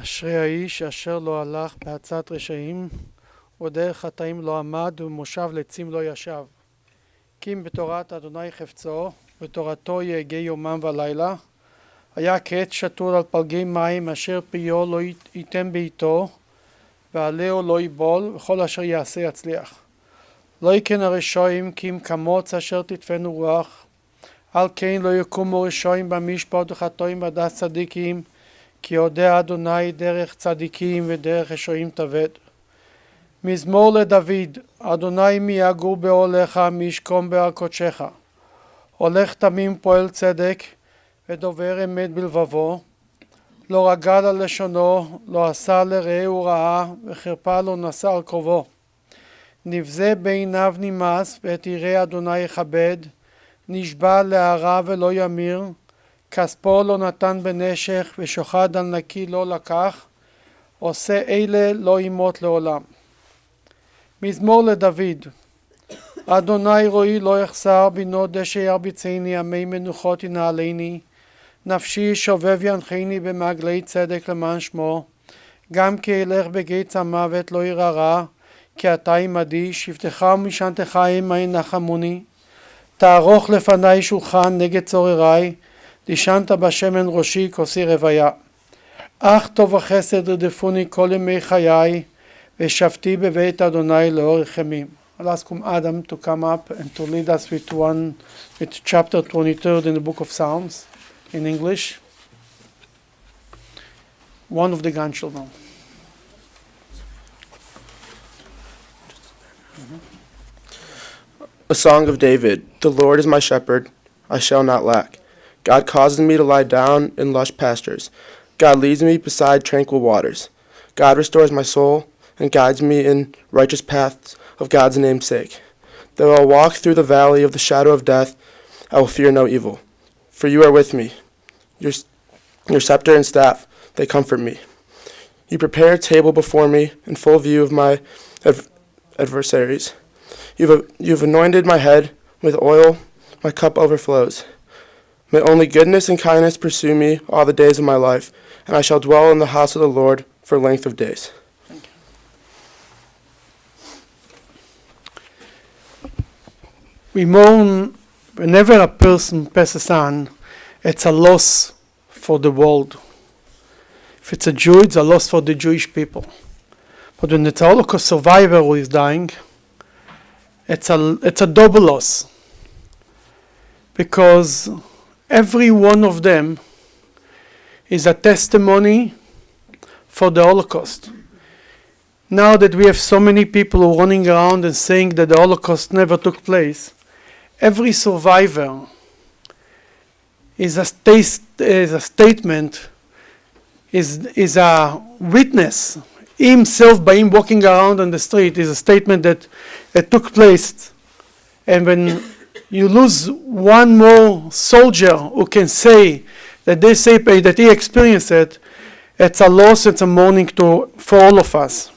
אשרי האיש אשר לא הלך בעצת רשעים, ודרך חטאים לא עמד, ומושב לצים לא ישב. כי אם בתורת אדוני חפצו, בתורתו יהגה יומם ולילה. היה כעץ שתול על פלגי מים, אשר פיו לא ייתן בעיתו, ועלהו לא ייבול, וכל אשר יעשה יצליח. לא יקן הרשעים, כי אם כמוץ אשר תדפנו רוח. על כן לא יקומו רשעים במשפט, וחטאים בדעת צדיקים, כי יודע אדוני דרך צדיקים ודרך רשעים תאבד. מזמור לדוד, אדוני מי יגור באוהליך, מי ישכון בהר קודשך. הולך תמים פועל צדק, ודובר אמת בלבבו. לא רגל על לשונו, לא עשה לרעהו רעה, וחרפה לא נשא על קרובו. נבזה בעיניו נמאס, ואת ירא אדוני יכבד. נשבע להרע ולא ימיר. כספו לא נתן בנשך, ושוחד על נקי לא לקח. עושה אלה לא ימות לעולם. מזמור לדוד, אדוני רואי לא יחסר, בינו דשא ירביצני, ימי מנוחות ינעלני. נפשי שובב ינחני במעגלי צדק למען שמו. גם כי אלך בגיא המוות לא ירא רע, כי אתה עמדי, שבטך ומשענתך עמי נחמוני. תערוך לפני שולחן נגד צורריי, דשנת בשמן ראשי כוסי רוויה. אך טוב וחסד רדפוני כל ימי חיי, ושבתי בבית אדוני לאורך ימים. I'll ask Adam to come up and to lead us with chapter 23 in the book of Psalms in English. One of the grandchildren. A song of David. The Lord is my shepherd, I shall not lack. God causes me to lie down in lush pastures. God leads me beside tranquil waters. God restores my soul and guides me in righteous paths of God's name's sake. Though I walk through the valley of the shadow of death, I will fear no evil. For you are with me. Your scepter and staff, they comfort me. You prepare a table before me in full view of my adversaries. You've anointed my head with oil, my cup overflows. May only goodness and kindness pursue me all the days of my life, and I shall dwell in the house of the Lord for length of days. Thank you. We mourn whenever a person passes on, it's a loss for the world. If it's a Jew, it's a loss for the Jewish people. But when it's a Holocaust survivor who is dying, it's a double loss. Because every one of them is a testimony for the Holocaust. Now that we have so many people who are running around and saying that the Holocaust never took place, every survivor is a statement, is a witness. Himself, by him walking around on the street, is a statement that it took place. And when you lose one more soldier who can say that they say that he experienced it, it's a loss, it's a mourning for all of us.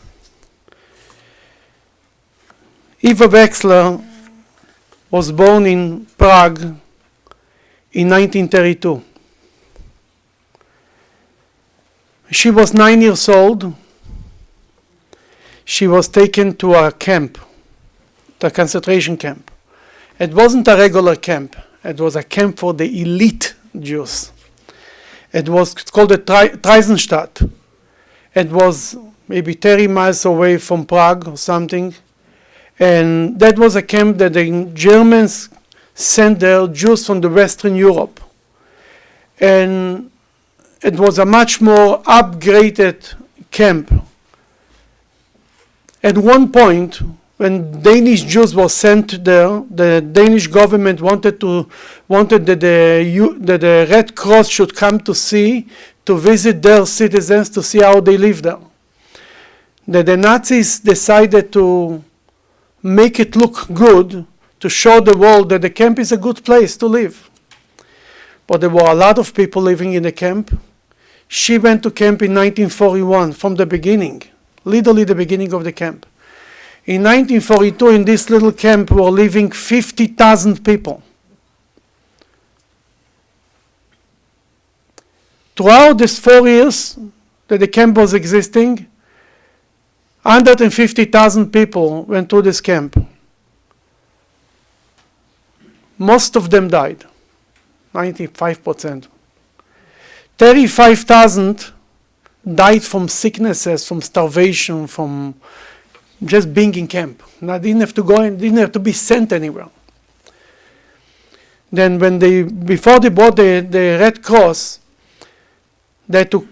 Eva Wexler was born in Prague in 1932. She was 9 years old. She was taken to a camp, to a concentration camp. It wasn't a regular camp. It was a camp for the elite Jews. It's called the Treisenstadt. It was maybe 30 miles away from Prague or something. And that was a camp that the Germans sent their Jews from the Western Europe. And it was a much more upgraded camp. At one point, when Danish Jews were sent there, the Danish government wanted that the Red Cross should come to visit their citizens to see how they live there. The Nazis decided to make it look good, to show the world that the camp is a good place to live. But there were a lot of people living in the camp. She went to camp in 1941 from the beginning, literally the beginning of the camp. In 1942, in this little camp were living 50,000 people. Throughout these 4 years, that the camp was existing, 150,000 people went to this camp. Most of them died, 95%. 35,000 died from sicknesses, from starvation, from just being in camp. Now, didn't have to go in, didn't have to be sent anywhere. Then before they brought the Red Cross, they had to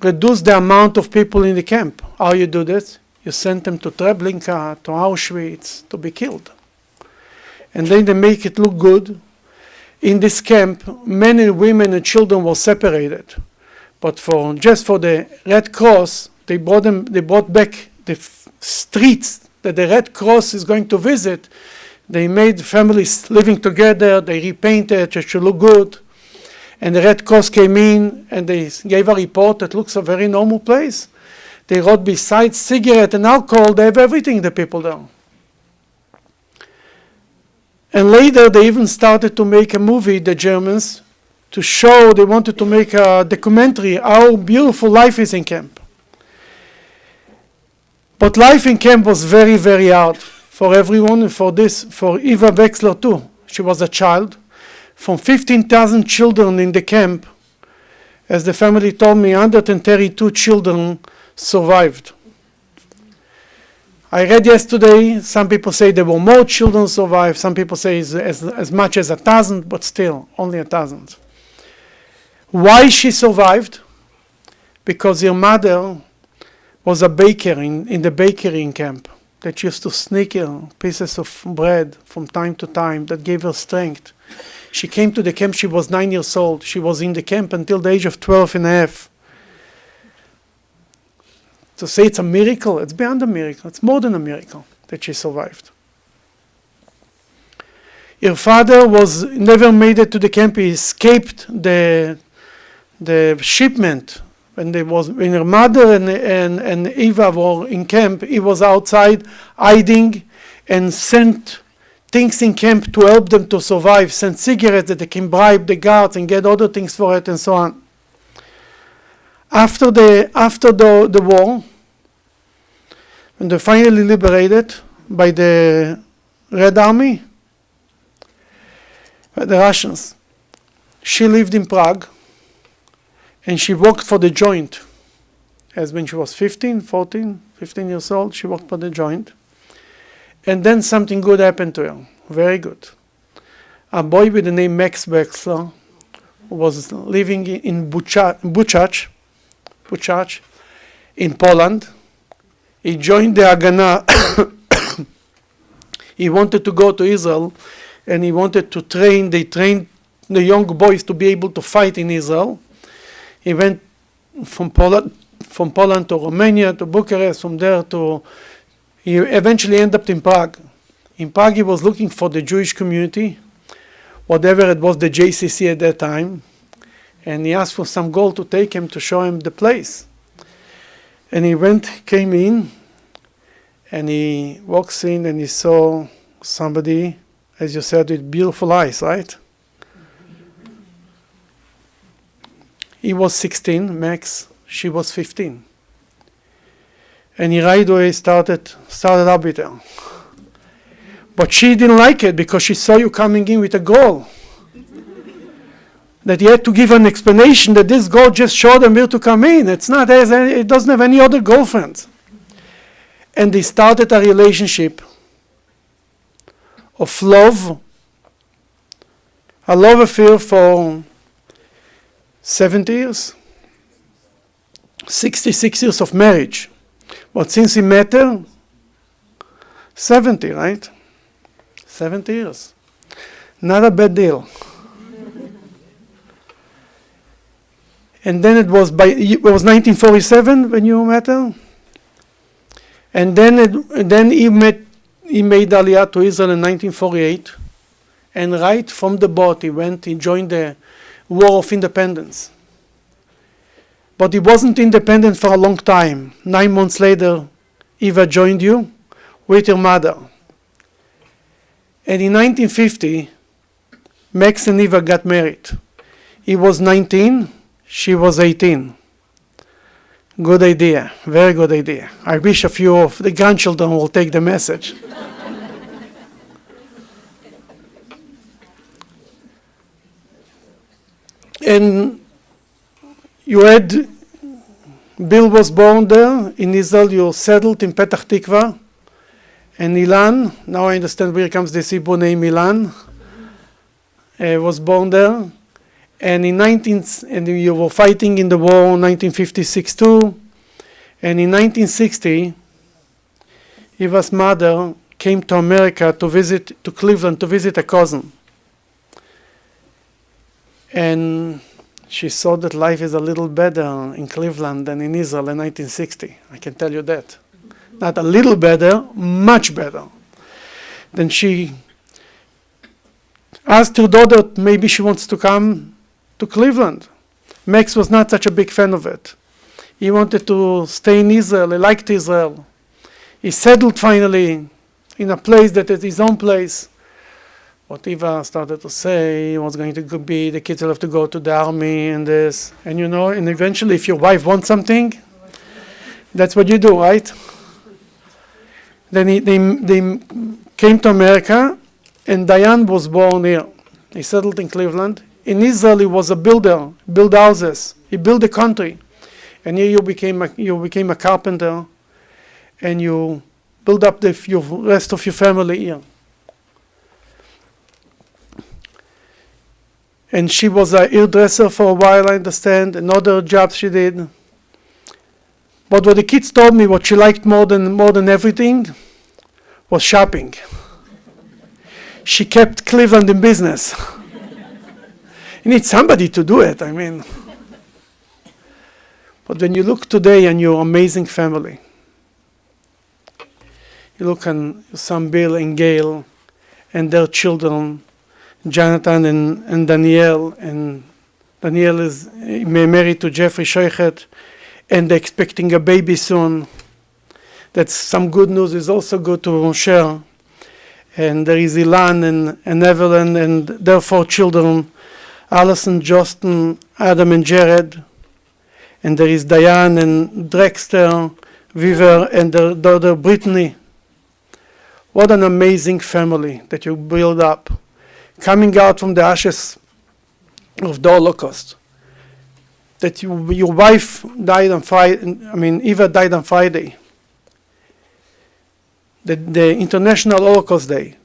reduce the amount of people in the camp. How you do this? You send them to Treblinka, to Auschwitz, to be killed. And then they make it look good. In this camp, men and women and children were separated. But just for the Red Cross, they brought back the streets that the Red Cross is going to visit. They made families living together, they repainted, it should look good. And the Red Cross came in and they gave a report that looks a very normal place. They wrote, besides cigarette and alcohol, they have everything, the people there. And later they even started to make a movie, the Germans, to show, they wanted to make a documentary, how beautiful life is in camp. But life in camp was very, very hard for everyone, and for Eva Wexler too. She was a child. From 15,000 children in the camp, as the family told me, 132 children survived. I read yesterday, some people say there were more children survived, some people say as much as 1,000, but still, only 1,000. Why she survived? Because her mother was a baker in the bakery in camp that used to sneak her pieces of bread from time to time that gave her strength. She came to the camp, she was 9 years old. She was in the camp until the age of 12 and a half. To say it's a miracle, it's beyond a miracle. It's more than a miracle that she survived. Her father never made it to the camp. He escaped the shipment. When her mother and Eva were in camp, he was outside hiding and sent things in camp to help them to survive, sent cigarettes that they can bribe the guards and get other things for it and so on. After the war, when they finally liberated by the Red Army, by the Russians, she lived in Prague and she worked for the Joint. As when she was 15 years old, she worked for the Joint. And then something good happened to her, very good. A boy with the name Max Wexler, who was living in Buchach in Poland. He joined the Haganah. He wanted to go to Israel, and he wanted to they trained the young boys to be able to fight in Israel. He went from Poland to Romania, to Bucharest, from there he eventually ended up in Prague. In Prague, he was looking for the Jewish community, whatever it was, the JCC at that time, and he asked for some gold to take him to show him the place. And he came in, and he walks in, and he saw somebody, as you said, with beautiful eyes, right? He was 16, Max. She was 15. And he right away started up with her. But she didn't like it because she saw you coming in with a girl. That he had to give an explanation that this girl just showed him where to come in. It doesn't have any other girlfriend. And they started a relationship of love, a love affair for 70 years, 66 years of marriage. But since he met her, 70, right? 70 years. Not a bad deal. And then it was 1947 when you met her. And then he made Aliyah to Israel in 1948. And right from the boat he joined the War of Independence. But he wasn't independent for a long time. 9 months later, Eva joined you with her mother. And in 1950, Max and Eva got married. He was 19, she was 18. Good idea, very good idea. I wish a few of the grandchildren will take the message. And you had, Bill was born there in Israel, you settled in Petach Tikva, and Ilan, now I understand where comes this Hebrew name Ilan, was born there. And and you were fighting in the war in 1956 too. And in 1960, Eva's mother came to America to Cleveland to visit a cousin. And she saw that life is a little better in Cleveland than in Israel in 1960. I can tell you that. Not a little better, much better. Then she asked her daughter, maybe she wants to come to Cleveland. Max was not such a big fan of it. He wanted to stay in Israel. He liked Israel. He settled finally in a place that is his own place. What Eva started to say was going to be the kids will have to go to the army and this. And you know, and eventually if your wife wants something, that's what you do, right? Then they came to America, and Diane was born here. He settled in Cleveland. In Israel, he was a builder, build houses. He built the country. And here you became a carpenter, and you build up the rest of your family here. And she was a hairdresser for a while, I understand, and other jobs she did. But what the kids told me, what she liked more than everything, was shopping. She kept Cleveland in business. You need somebody to do it, I mean. But when you look today on your amazing family, you look on your son Bill and Gail and their children, Jonathan and Danielle, and Danielle is married to Jeffrey Sheichet, and they're expecting a baby soon. That's some good news, is also good to share. And there is Ilan and Evelyn and their 4 children, Allison, Justin, Adam and Jared. And there is Diane and Drexter, Weaver, and their daughter Brittany. What an amazing family that you build up, coming out from the ashes of the Holocaust. That your wife died on Friday, Eva died on Friday, the International Holocaust Day.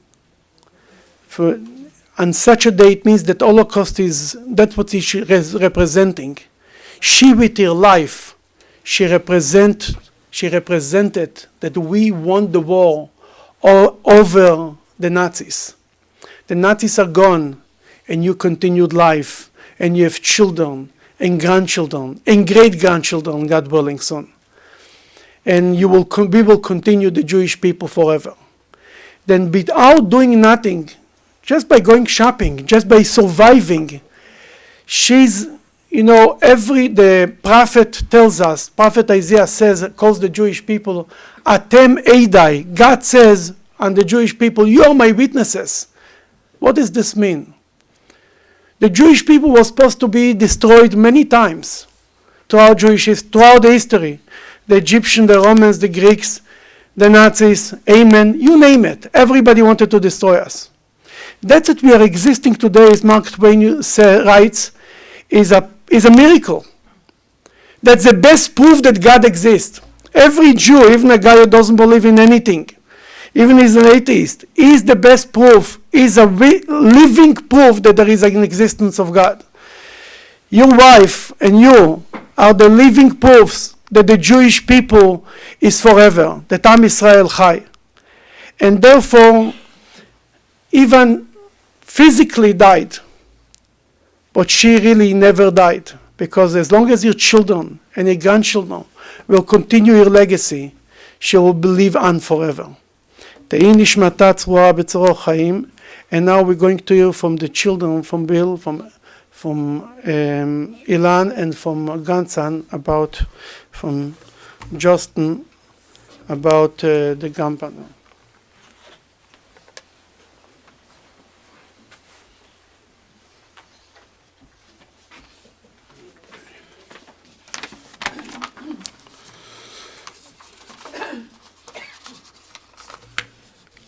On such a day, it means that Holocaust that's what she is representing. She, with her life, she represented that we won the war over the Nazis. The Nazis are gone, and you continued life, and you have children and grandchildren and great-grandchildren, God willing, soon. And we will continue the Jewish people forever. Then without doing nothing, just by going shopping, just by surviving, the prophet tells us, Prophet Isaiah calls the Jewish people, Atem Eidai. God says on the Jewish people, you are my witnesses. What does this mean? The Jewish people were supposed to be destroyed many times throughout the history. The Egyptians, the Romans, the Greeks, the Nazis, Amen, you name it. Everybody wanted to destroy us. That's what we are existing today, as Mark Twain writes, is a miracle. That's the best proof that God exists. Every Jew, even a guy who doesn't believe in anything, even he's an atheist, is the best proof, is a living proof that there is an existence of God. Your wife and you are the living proofs that the Jewish people is forever, that Am Yisrael Chai. And therefore, even physically died, but she really never died, because as long as your children and your grandchildren will continue your legacy, she will live on forever. תהי נשמתה צרורה בצרור חיים. And now we're going to hear from the children, from Bill, from Ilan, and from grandson, from Justin, about the grandfather.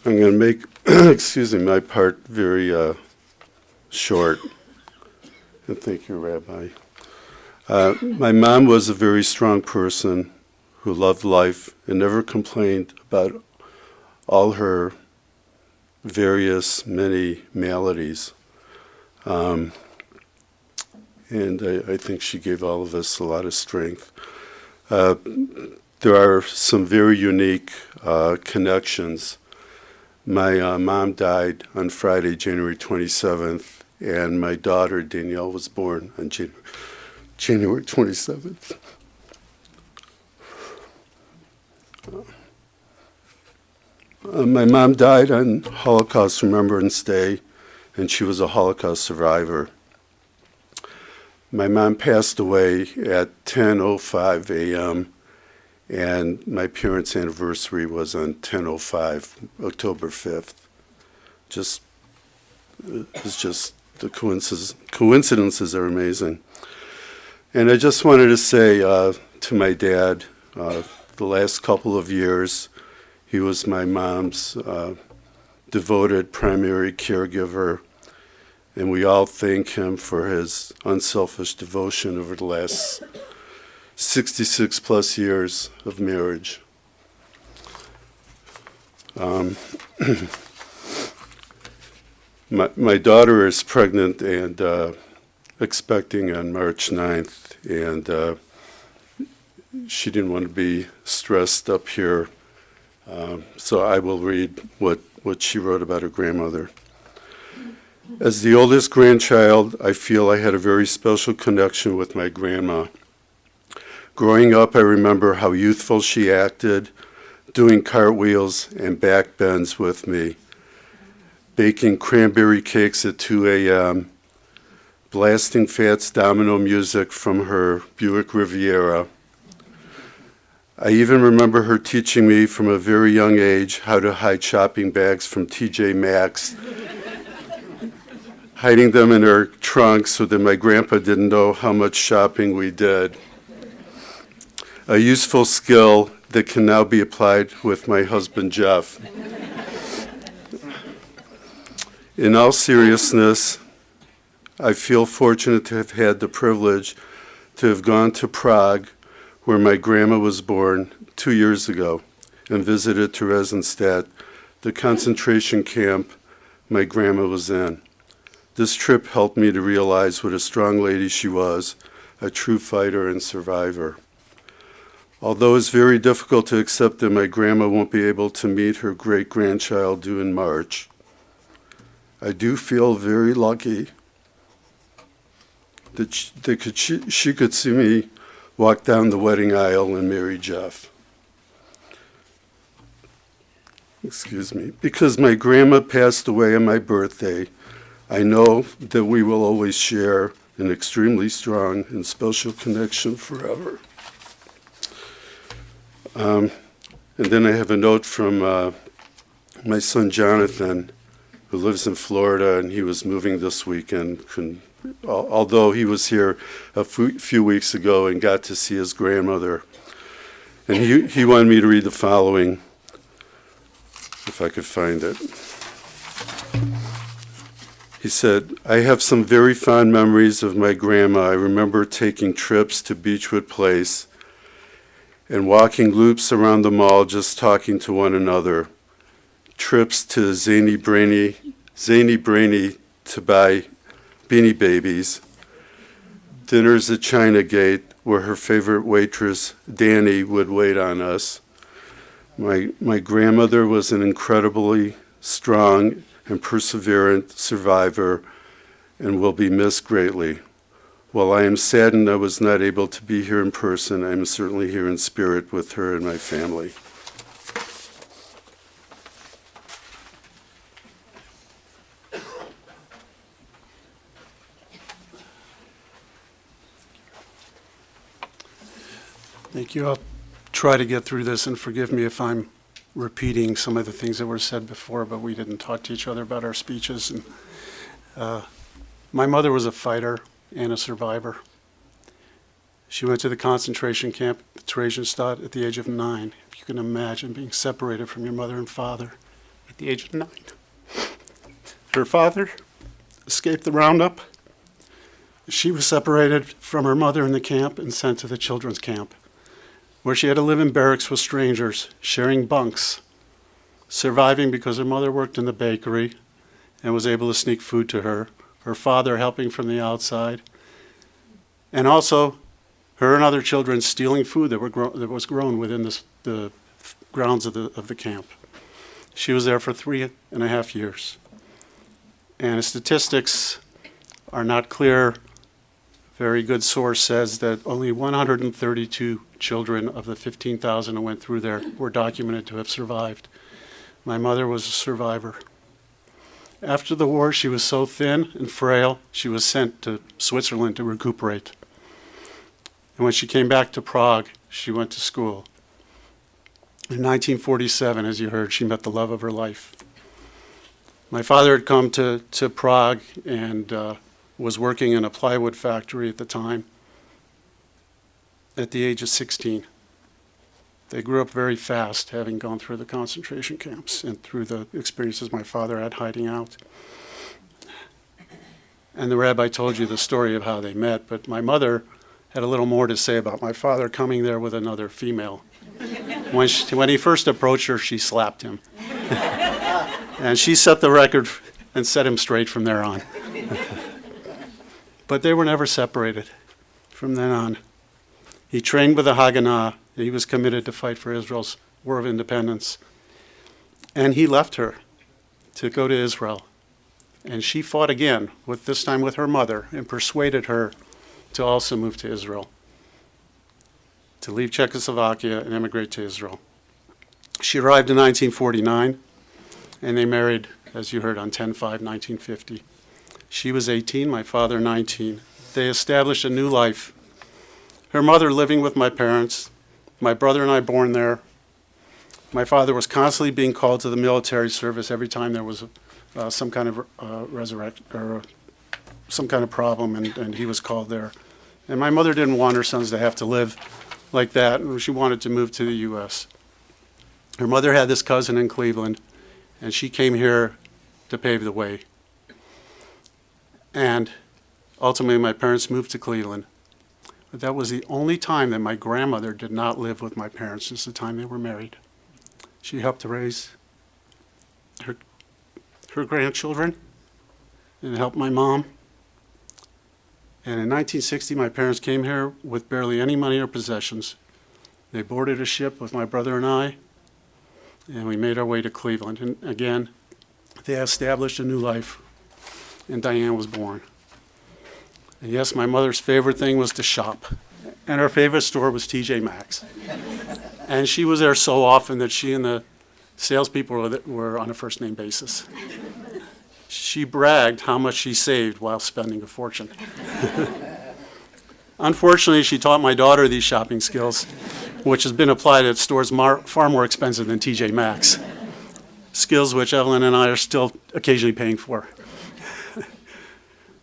I'm going to make, excuse me, my part very short. And thank you, Rabbi. My mom was a very strong person who loved life and never complained about all her various many maladies. And I think she gave all of us a lot of strength. There are some very unique connections. My mom died on Friday, January 27th, and my daughter, Danielle, was born on January 27th. My mom died on Holocaust Remembrance Day, and she was a Holocaust survivor. My mom passed away at 10:05 a.m., and my parents' anniversary was on 10:05, October 5th. It's just the coincidences are amazing. And I just wanted to say to my dad, the last couple of years, he was my mom's devoted primary caregiver, and we all thank him for his unselfish devotion over the last 66 plus years of marriage. My daughter is pregnant and expecting on March 9th, and she didn't want to be stressed up here, so I will read what she wrote about her grandmother. As the oldest grandchild, I feel I had a very special connection with my grandma. Growing up, I remember how youthful she acted, doing cartwheels and back bends with me, baking cranberry cakes at 2 a.m., blasting Fats Domino music from her Buick Riviera. I even remember her teaching me from a very young age how to hide shopping bags from TJ Maxx, hiding them in her trunk so that my grandpa didn't know how much shopping we did. A useful skill that can now be applied with my husband, Jeff. In all seriousness, I feel fortunate to have had the privilege to have gone to Prague, where my grandma was born 2 years ago, and visited Theresienstadt, the concentration camp my grandma was in. This trip helped me to realize what a strong lady she was, a true fighter and survivor. Although it's very difficult to accept that my grandma won't be able to meet her great-grandchild due in March, I do feel very lucky that she could see me walk down the wedding aisle and marry Jeff. Excuse me. Because my grandma passed away on my birthday, I know that we will always share an extremely strong and special connection forever. And then I have a note from my son Jonathan, who lives in Florida, and he was moving this weekend. Although he was here a few weeks ago and got to see his grandmother. And he wanted me to read the following, if I could find it. He said, I have some very fond memories of my grandma. I remember taking trips to Beechwood Place and walking loops around the mall just talking to one another. Trips to Zany Brainy to buy Beanie Babies. Dinners at China Gate, where her favorite waitress, Danny, would wait on us. My grandmother was an incredibly strong and perseverant survivor and will be missed greatly. While I am saddened I was not able to be here in person, I am certainly here in spirit with her and my family. Thank you. I'll try to get through this, and forgive me if I'm repeating some of the things that were said before, but we didn't talk to each other about our speeches. And my mother was a fighter and a survivor. She went to the concentration camp at Theresienstadt at the age of 9. If you can imagine being separated from your mother and father at the age of 9. Her father escaped the roundup. She was separated from her mother in the camp and sent to the children's camp, where she had to live in barracks with strangers, sharing bunks, surviving because her mother worked in the bakery and was able to sneak food to her, her father helping from the outside, and also her and other children stealing food that was grown within the grounds of the camp. She was there for 3.5 years. And the statistics are not clear. Very good source says that only 132 children of the 15,000 who went through there were documented to have survived. My mother was a survivor. After the war, she was so thin and frail, she was sent to Switzerland to recuperate. And when she came back to Prague, she went to school. In 1947, as you heard, she met the love of her life. My father had come to Prague and was working in a plywood factory at the time at the age of 16. They grew up very fast, having gone through the concentration camps and through the experiences my father had hiding out. And the rabbi told you the story of how they met, but my mother had a little more to say about my father coming there with another female. When he first approached her, she slapped him. And she set the record and set him straight from there on. But they were never separated from then on. He trained with the Haganah. He was committed to fight for Israel's War of Independence. And he left her to go to Israel. And she fought again, this time with her mother, and persuaded her to also move to Israel, to leave Czechoslovakia and emigrate to Israel. She arrived in 1949. And they married, as you heard, on 10/5/1950. She was 18, my father 19. They established a new life. Her mother living with my parents, my brother and I born there. My father was constantly being called to the military service every time there was some kind of resurrection or some kind of problem, and he was called there. And my mother didn't want her sons to have to live like that, and she wanted to move to the U.S. Her mother had this cousin in Cleveland, and she came here to pave the way. And ultimately, my parents moved to Cleveland. But that was the only time that my grandmother did not live with my parents since the time they were married. She helped to raise her grandchildren and helped my mom. And in 1960, my parents came here with barely any money or possessions. They boarded a ship with my brother and I, and we made our way to Cleveland. And again, they established a new life, and Diane was born. And yes, my mother's favorite thing was to shop, and her favorite store was TJ Maxx. And she was there so often that she and the salespeople were on a first-name basis. She bragged how much she saved while spending a fortune. Unfortunately, she taught my daughter these shopping skills, which has been applied at stores far more expensive than TJ Maxx. Skills which Evelyn and I are still occasionally paying for.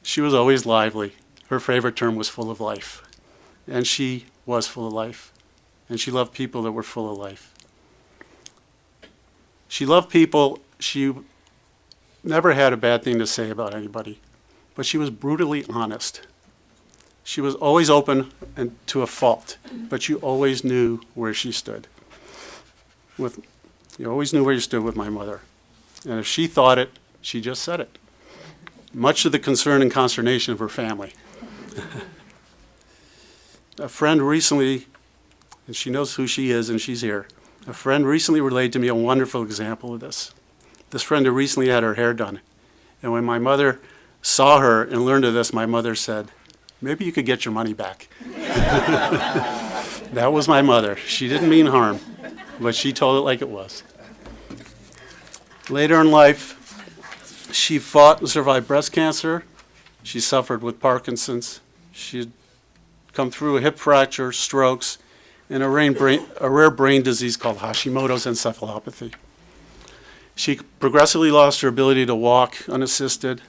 She was always lively. Her favorite term was full of life. And she was full of life. And she loved people that were full of life. She loved people. She never had a bad thing to say about anybody. But she was brutally honest. She was always open and to a fault, but you always knew where she stood. You always knew where you stood with my mother. And if she thought it, she just said it. Much to the concern and consternation of her family. A friend recently, and she knows who she is and she's here, a friend recently relayed to me a wonderful example of this. This friend had recently had her hair done. And when my mother saw her and learned of this, my mother said, "Maybe you could get your money back." That was my mother. She didn't mean harm, but she told it like it was. Later in life, she fought and survived breast cancer. She suffered with Parkinson's. She had come through a hip fracture, strokes, and a rare brain disease called Hashimoto's encephalopathy. She progressively lost her ability to walk unassisted,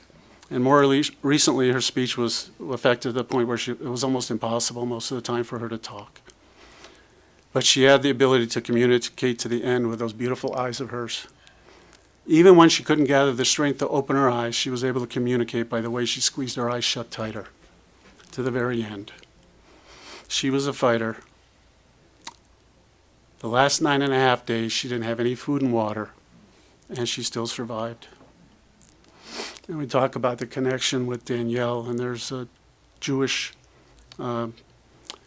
and more recently her speech was affected to the point where it was almost impossible most of the time for her to talk. But she had the ability to communicate to the end with those beautiful eyes of hers. Even when she couldn't gather the strength to open her eyes, she was able to communicate by the way she squeezed her eyes shut tighter to the very end. She was a fighter. The last 9.5 days, she didn't have any food and water, and she still survived. And we talk about the connection with Danielle, and there's a Jewish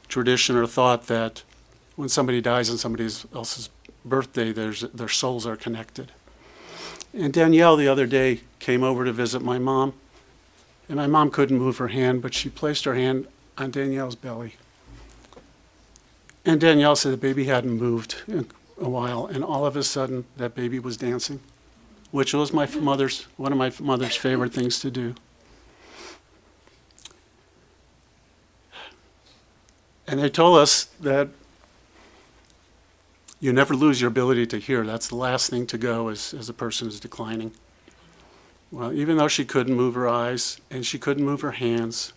tradition or thought that when somebody dies on somebody else's birthday, their souls are connected. And Danielle the other day came over to visit my mom, and my mom couldn't move her hand, but she placed her hand on Danielle's belly. And Danielle said the baby hadn't moved in a while, and all of a sudden that baby was dancing, which was one of my mother's favorite things to do. And they told us that you never lose your ability to hear. That's the last thing to go as a person is declining. Well, even though she couldn't move her eyes and she couldn't move her hands,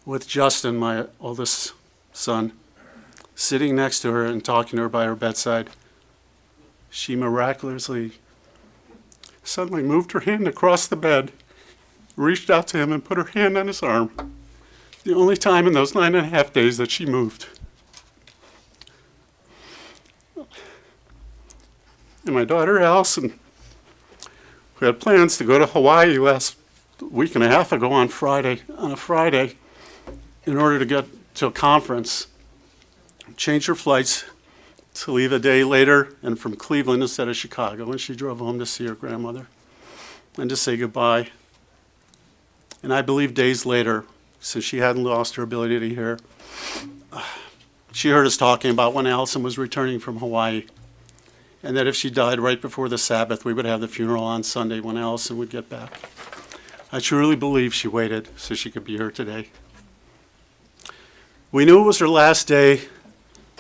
with Justin, my oldest son, sitting next to her and talking to her by her bedside, she miraculously suddenly moved her hand across the bed, reached out to him and put her hand on his arm. The only time in those 9.5 days that she moved. And my daughter Allison, we had plans to go to Hawaii last week and a half ago on a Friday, in order to get to a conference, change her flights to leave a day later and from Cleveland instead of Chicago. And she drove home to see her grandmother and to say goodbye. And I believe days later, since she hadn't lost her ability to hear, she heard us talking about when Allison was returning from Hawaii, and that if she died right before the Sabbath, we would have the funeral on Sunday when Allison would get back. I truly believe she waited so she could be here today. We knew it was her last day.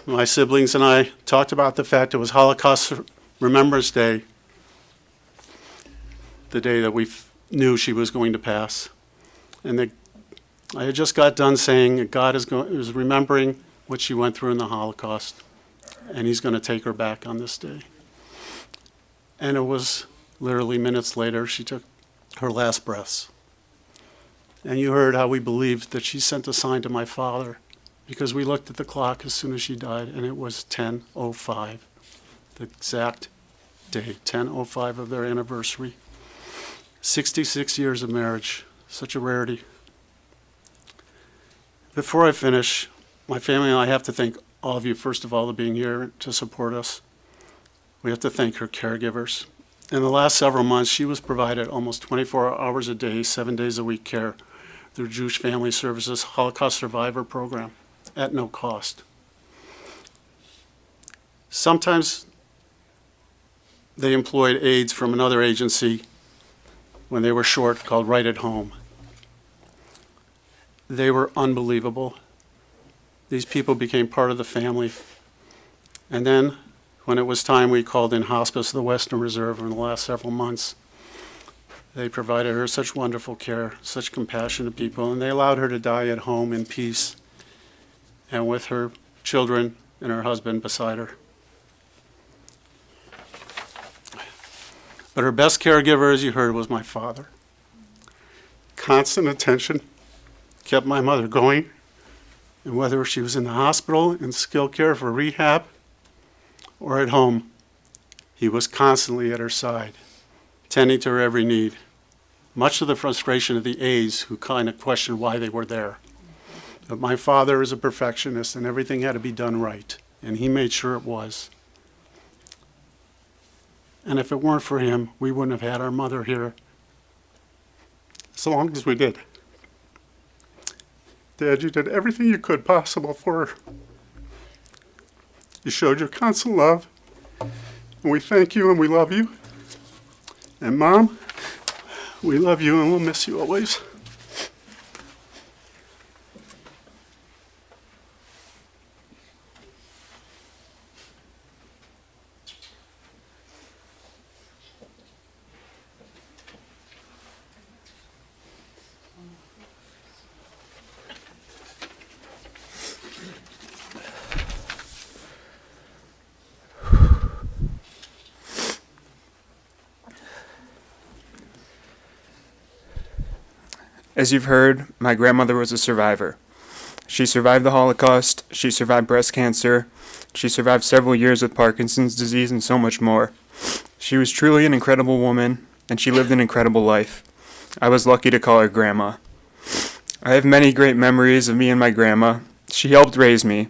My siblings and I talked about the fact it was Holocaust Remembrance Day, the day that we knew she was going to pass. And that I had just got done saying that God is remembering what she went through in the Holocaust, and he's going to take her back on this day. And it was literally minutes later, she took her last breaths. And you heard how we believed that she sent a sign to my father, because we looked at the clock as soon as she died, and it was 10:05, the exact day, 10:05 of their anniversary. 66 years of marriage, such a rarity. Before I finish, my family and I have to thank all of you, first of all, for being here to support us. We have to thank her caregivers. In the last several months, she was provided almost 24 hours a day, 7 days a week care through Jewish Family Services Holocaust Survivor Program at no cost. Sometimes they employed aides from another agency when they were short, called Right at Home. They were unbelievable. These people became part of the family. And then, when it was time, we called in Hospice of the Western Reserve in the last several months. They provided her such wonderful care, such compassionate people, and they allowed her to die at home in peace and with her children and her husband beside her. But her best caregiver, as you heard, was my father. Constant attention kept my mother going, and whether she was in the hospital in skilled care for rehab or at home, he was constantly at her side, tending to her every need, much to the frustration of the aides who kind of questioned why they were there. But my father is a perfectionist, and everything had to be done right, and he made sure it was. And if it weren't for him, we wouldn't have had our mother here as long as we did. Dad, you did everything you could possible for her. You showed your constant love, and we thank you and we love you. And Mom, we love you and we'll miss you always. As you've heard, my grandmother was a survivor. She survived the Holocaust, she survived breast cancer, she survived several years with Parkinson's disease, and so much more. She was truly an incredible woman, and she lived an incredible life. I was lucky to call her Grandma. I have many great memories of me and my grandma. She helped raise me.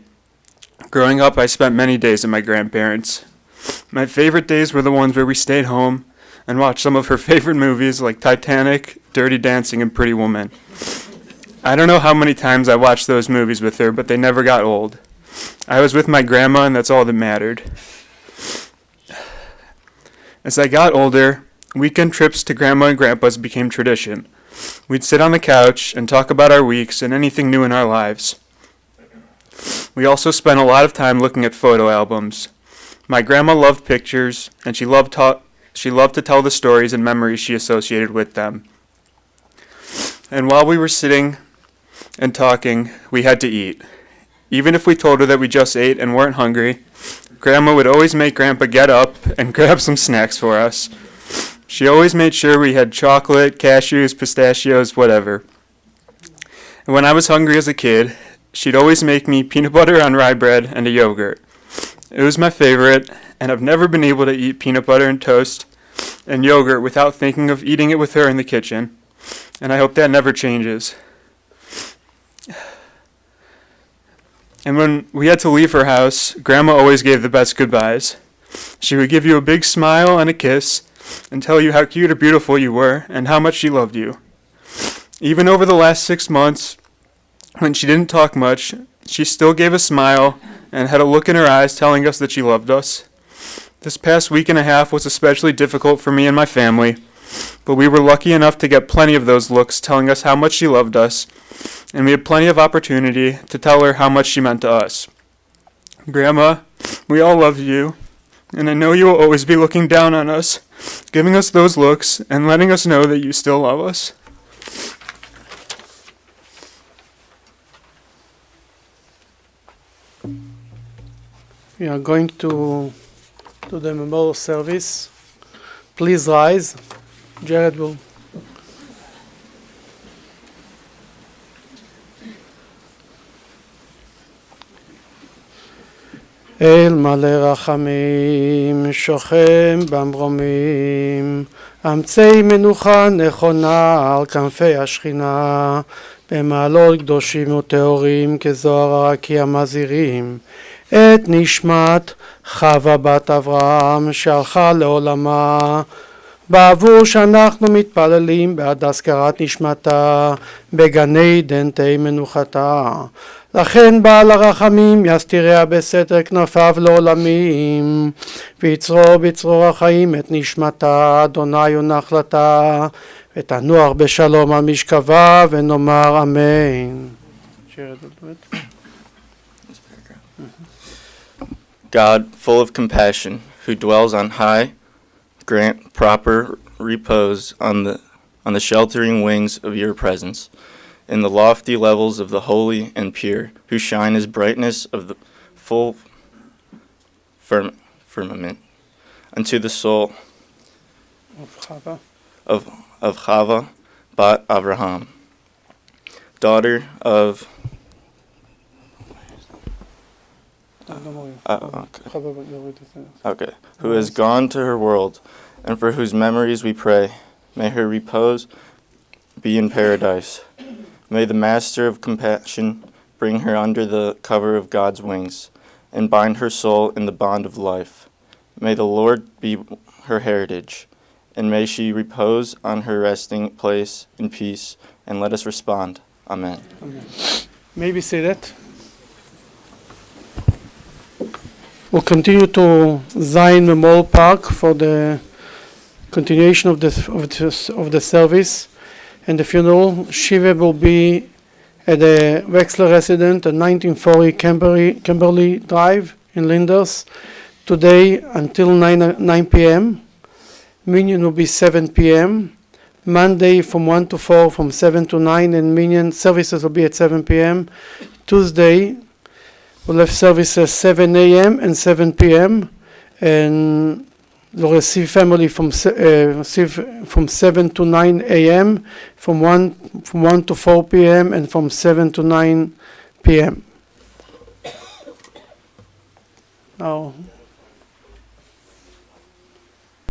Growing up, I spent many days with my grandparents. My favorite days were the ones where we stayed home and watched some of her favorite movies like Titanic, Dirty Dancing, and Pretty Woman. I don't know how many times I watched those movies with her, but they never got old. I was with my grandma, and that's all that mattered. As I got older, weekend trips to Grandma and Grandpa's became tradition. We'd sit on the couch and talk about our weeks and anything new in our lives. We also spent a lot of time looking at photo albums. My grandma loved pictures, and she loved to tell the stories and memories she associated with them. And while we were sitting and talking, we had to eat. Even if we told her that we just ate and weren't hungry, Grandma would always make Grandpa get up and grab some snacks for us. She always made sure we had chocolate, cashews, pistachios, whatever. And when I was hungry as a kid, she'd always make me peanut butter on rye bread and a yogurt. It was my favorite, and I've never been able to eat peanut butter and toast and yogurt without thinking of eating it with her in the kitchen. And I hope that never changes. And when we had to leave her house, Grandma always gave the best goodbyes. She would give you a big smile and a kiss and tell you how cute or beautiful you were and how much she loved you. Even over the last 6 months, when she didn't talk much, she still gave a smile and had a look in her eyes telling us that she loved us. This past week and a half was especially difficult for me and my family, but we were lucky enough to get plenty of those looks telling us how much she loved us, and we had plenty of opportunity to tell her how much she meant to us. Grandma, we all love you, and I know you will always be looking down on us, giving us those looks and letting us know that you still love us. We are going to do the memorial service. Please rise. Jared will. אל מלא רחמים, שוכם במרומים, אמצי מנוחה נכונה על כנפי השכינה, במעלות קדושים וטהורים כזוהר הרקיע מזהירים, את נשמת חווה בת אברהם שהלכה לעולמה, בעבור שאנחנו מתפללים בעד הזכרת נשמתה בגני עדן תהי מנוחתה. לכן בעל הרחמים יסתיריה בסתר כנפיו לעולמים, ויצרור בצרור החיים את נשמתה, אדוני ונחלתה, ותנוח בשלום על משכבה, ונאמר אמן. God, full of compassion, who dwells on high, grant proper repose on the sheltering wings of your presence, in the lofty levels of the holy and pure, who shine as brightness of the full firmament, unto the soul of Chava bat Avraham, daughter of who has gone to her world, and for whose memories we pray. May her repose be in paradise. May the Master of Compassion bring her under the cover of God's wings, and bind her soul in the bond of life. May the Lord be her heritage, and may she repose on her resting place in peace, and let us respond. Amen. Amen. May we say that? We'll continue to Zion Memorial Park for the continuation of the service and the funeral. Shiva will be at the Wexler residence at 1940 Kimberly Drive in Linders today until 9 p.m. Minyan will be 7 p.m. Monday from 1 to 4 from 7 to 9, and Minyan services will be at 7 p.m. Tuesday we'll have services 7 a.m. and 7 p.m. and They'll receive family from 7 to 9 a.m., from 1 to 4 p.m., and from 7 to 9 p.m. Now,